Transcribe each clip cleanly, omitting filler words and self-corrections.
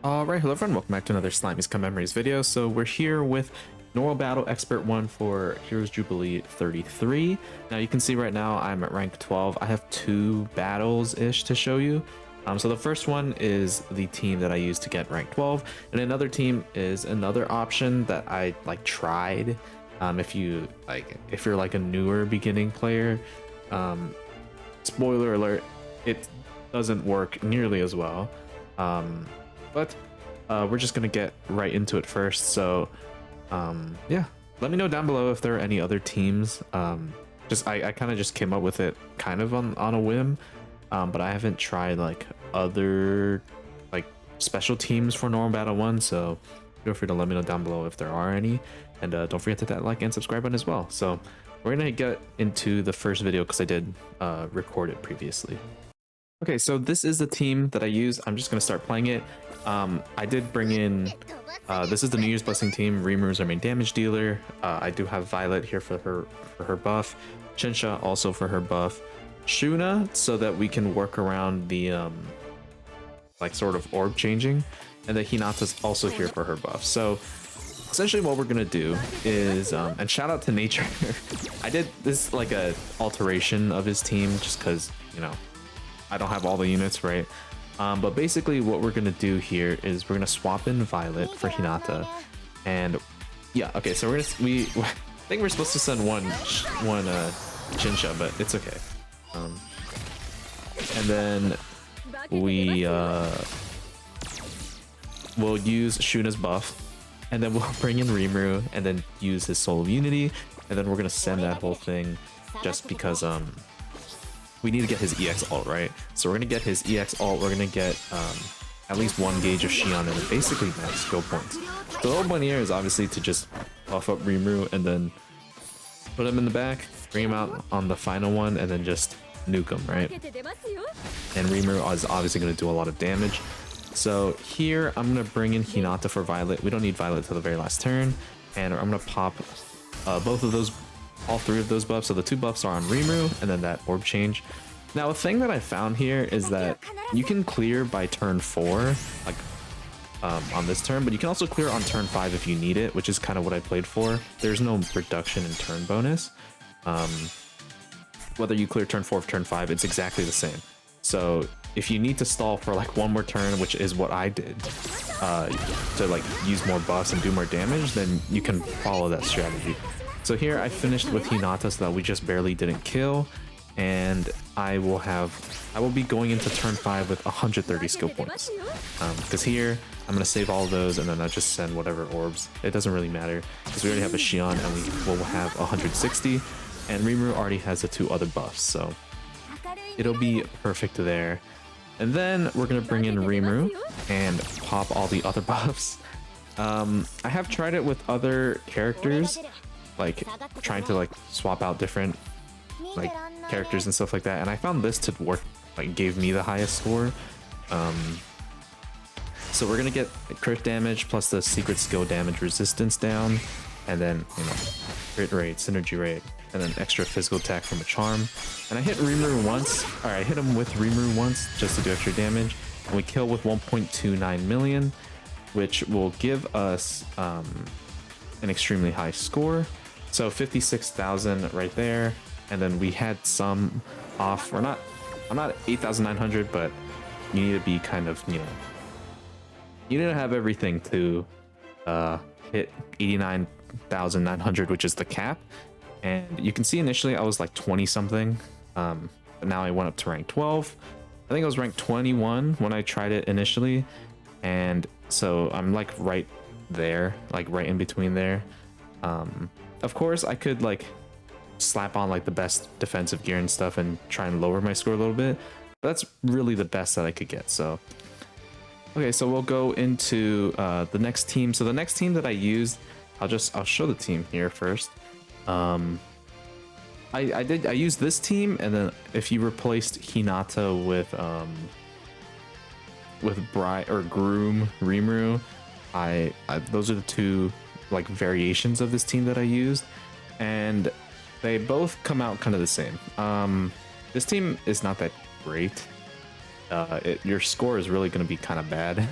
Alright, hello everyone, welcome back to another Slime Isekai Memories video. So we're here with Normal Battle Expert 1 for Heroes Jubilee 33. Now you can see right now I'm at rank 12. I have two battles-ish to show you. So the first one is the team that I used to get rank 12, and another team is another option that I tried. If you're like a newer beginning player, spoiler alert, it doesn't work nearly as well. But we're just gonna get right into it first. So yeah, let me know down below if there are any other teams. I kind of just came up with it kind of on a whim, but I haven't tried like other special teams for normal battle 1, so feel free to let me know down below if there are any, and don't forget to hit that like and subscribe button as well. So we're gonna get into the first video because I did record it previously. Okay, so this is the team that I use. I'm just gonna start playing it. I did bring in, this is the New Year's Blessing team. RIMURU is our main damage dealer. I do have Violet here for her buff. Shinsha also for her buff. Shuna so that we can work around the sort of orb changing, and then Hinata's also here for her buff. So essentially what we're gonna do is, and shout out to Nature. I did this like a alteration of his team just because, you know, I don't have all the units, right? But basically what we're gonna do here is we're gonna swap in Violet for Hinata, and yeah, okay, so I think we're supposed to send one Shinsha, but it's okay. And then we we'll use Shuna's buff, and then we'll bring in RIMURU and then use his Soul of Unity, and then we're gonna send that whole thing just because we need to get his EX ult, right? So we're gonna get his EX ult, we're gonna get at least 1 gauge of shion and basically max skill points. The whole point here is obviously to just buff up RIMURU and then put him in the back, bring him out on the final one, and then just nuke him, right? And RIMURU is obviously gonna do a lot of damage. So here I'm gonna bring in Hinata for Violet. We don't need Violet till the very last turn, and I'm gonna pop both of those, all 3 of those buffs. So the 2 buffs are on RIMURU and then that orb change. Now a thing that I found here is that you can clear by turn 4, like on this turn, but you can also clear on turn 5 if you need it, which is kind of what I played for. There's no reduction in turn bonus. Whether you clear turn 4 or turn 5, it's exactly the same. So if you need to stall for like 1 more turn, which is what I did, to like use more buffs and do more damage, then you can follow that strategy. So here I finished with Hinata so that we just barely didn't kill, and I will be going into turn 5 with 130 skill points. Because here I'm gonna save all of those and then I'll just send whatever orbs. It doesn't really matter because we already have a Shion and we will have 160, and RIMURU already has the 2 other buffs, so it'll be perfect there. And then we're gonna bring in RIMURU and pop all the other buffs. I have tried it with other characters, like trying to swap out different characters and stuff like that, and I found this to work, gave me the highest score. So we're gonna get crit damage plus the secret skill damage resistance down, and then, you know, crit rate, synergy rate, and then extra physical attack from a charm. And I hit RIMURU once, or I hit him with RIMURU once just to do extra damage, and we kill with 1.29 million, which will give us an extremely high score. So 56,000 right there, and then we had some off. I'm not 8,900, but you need to be kind of, you know, you need to have everything to hit 89,900, which is the cap. And you can see initially I was like 20 something, but now I went up to rank 12. I think I was ranked 21 when I tried it initially, and so I'm like right there, like right in between there. Of course I could slap on the best defensive gear and stuff and try and lower my score a little bit, but that's really the best that I could get. So okay, so we'll go into the next team. So the next team that I used, I'll show the team here first. I used this team, and then if you replaced Hinata with Bride or Groom RIMURU, those are the 2 variations of this team that I used, and they both come out kind of the same. This team is not that great. Your score is really going to be kind of bad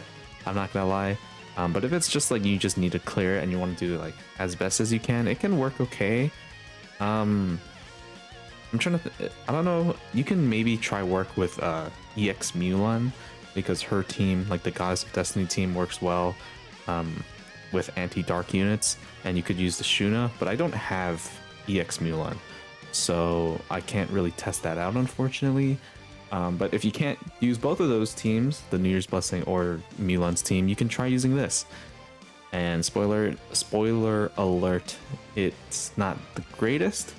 I'm not gonna lie. But if it's just like you just need to clear it and you want to do like as best as you can, it can work okay. I'm trying to I don't know, you can maybe try work with EX Mulan, because her team, like the Goddess of Destiny team, works well with anti-dark units, and you could use the Shuna, but I don't have EX Mulan, so I can't really test that out, unfortunately. But if you can't use both of those teams, the New Year's Blessing or Mulan's team, you can try using this. And spoiler alert, it's not the greatest,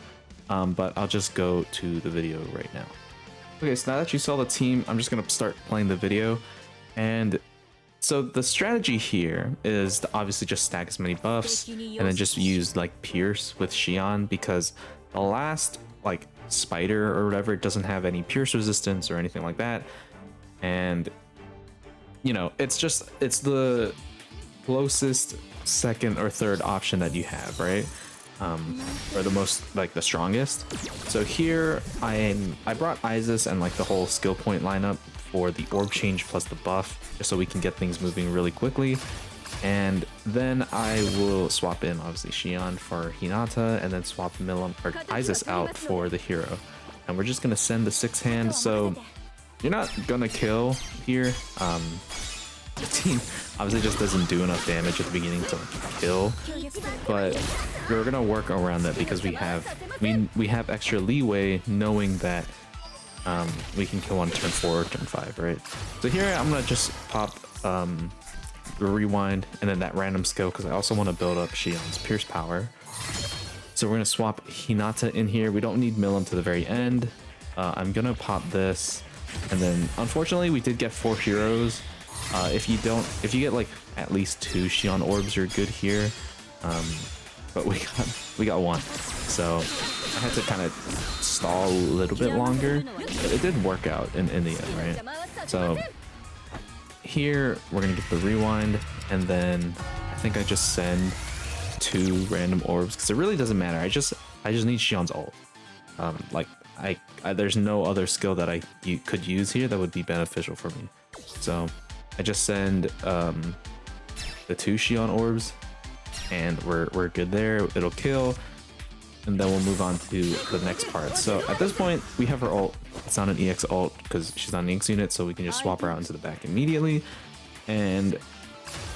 but I'll just go to the video right now. Okay, so now that you saw the team, I'm just gonna start playing the video. And so the strategy here is to obviously just stack as many buffs and then just use like Pierce with Shion, because the last like spider or whatever, it doesn't have any Pierce resistance or anything like that. And you know, it's the closest second or third option that you have, right? Or the most, like, the strongest. So here I brought Isis and like the whole skill point lineup for the orb change plus the buff, just so we can get things moving really quickly. And then I will swap in obviously Shion for Hinata, and then swap Milim or Isis out for the hero. And we're just gonna send the 6-hand. So you're not gonna kill here. The team obviously just doesn't do enough damage at the beginning to like kill, but we're gonna work around that because we have extra leeway, knowing that we can kill on turn 4 or turn 5, right? So here I'm gonna just pop rewind and then that random skill, because I also want to build up Shion's Pierce power. So we're gonna swap Hinata in here. We don't need Milim to the very end. I'm gonna pop this, and then unfortunately we did get 4 heroes. If you get like at least 2 Shion orbs, you're good here. But we got 1, so I had to kind of stall a little bit longer, but it did work out in the end, right? So here we're gonna get the rewind, and then I think I just send 2 random orbs, because it really doesn't matter. I just need Shion's ult. Like there's no other skill that you could use here that would be beneficial for me. So I just send the 2 Shion orbs, and we're good there. It'll kill, and then we'll move on to the next part. So at this point we have her ult. It's not an EX ult because she's not an EX unit, so we can just swap her out into the back immediately. And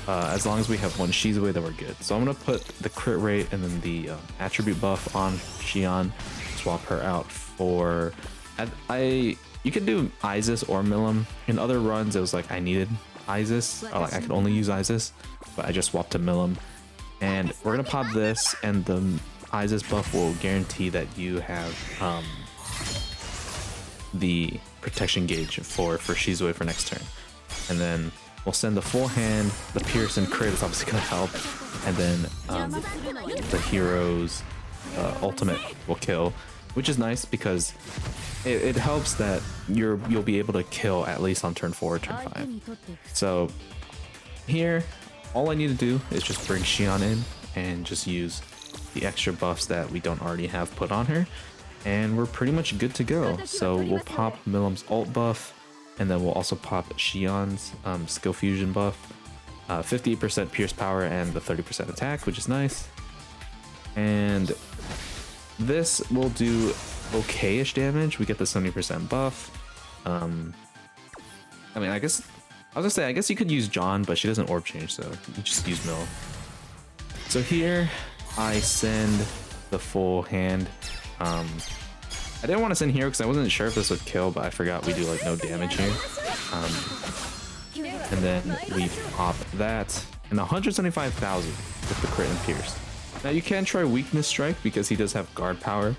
as long as we have 1 Shizue, then we're good. So I'm gonna put the crit rate and then the attribute buff on Shion, swap her out for you can do Isis or Milim. In other runs it was like I needed Isis, or like I could only use Isis, but I just swapped to Milim. And we're gonna pop this, and the Isis buff will guarantee that you have the protection gauge for Shizue for next turn. And then we'll send the full hand. The Pierce and crit is obviously gonna help, and then the hero's ultimate will kill, which is nice because it helps that you'll be able to kill at least on turn 4 or turn 5. So here all I need to do is just bring Shion in and just use the extra buffs that we don't already have put on her, and we're pretty much good to go. So we'll pop Milim's ult buff, and then we'll also pop Shion's skill fusion buff, 58% pierce power and the 30% attack, which is nice. And this will do okay-ish damage. We get the 70% buff. I mean, I guess you could use John, but she doesn't orb change, so you just use Mill. So here I send the full hand. I didn't want to send here because I wasn't sure if this would kill, but I forgot we do like no damage here. And then we pop that, and 175,000 with the crit and pierce. Now you can try weakness strike because he does have guard power,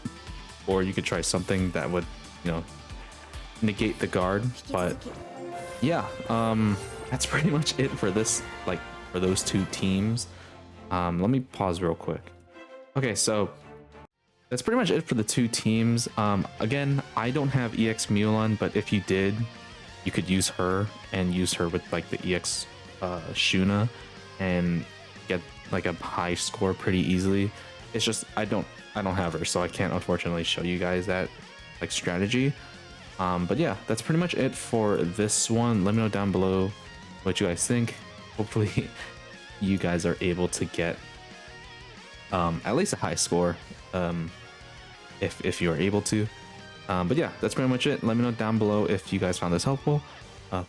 or you could try something that would, you know, negate the guard. But yeah, that's pretty much it for this, like for those 2 teams. Let me pause real quick. Okay, so that's pretty much it for the 2 teams. Again, I don't have EX Mulan, but if you did, you could use her and use her with like the EX Shuna and get like a high score pretty easily. It's just I don't have her, so I can't unfortunately show you guys that like strategy. But yeah, that's pretty much it for this one. Let me know down below what you guys think. hopefully you guys are able to get at least a high score, if you're able to. But yeah, that's pretty much it. Let me know down below if you guys found this helpful.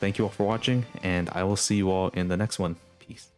Thank you all for watching, and I will see you all in the next one. Peace.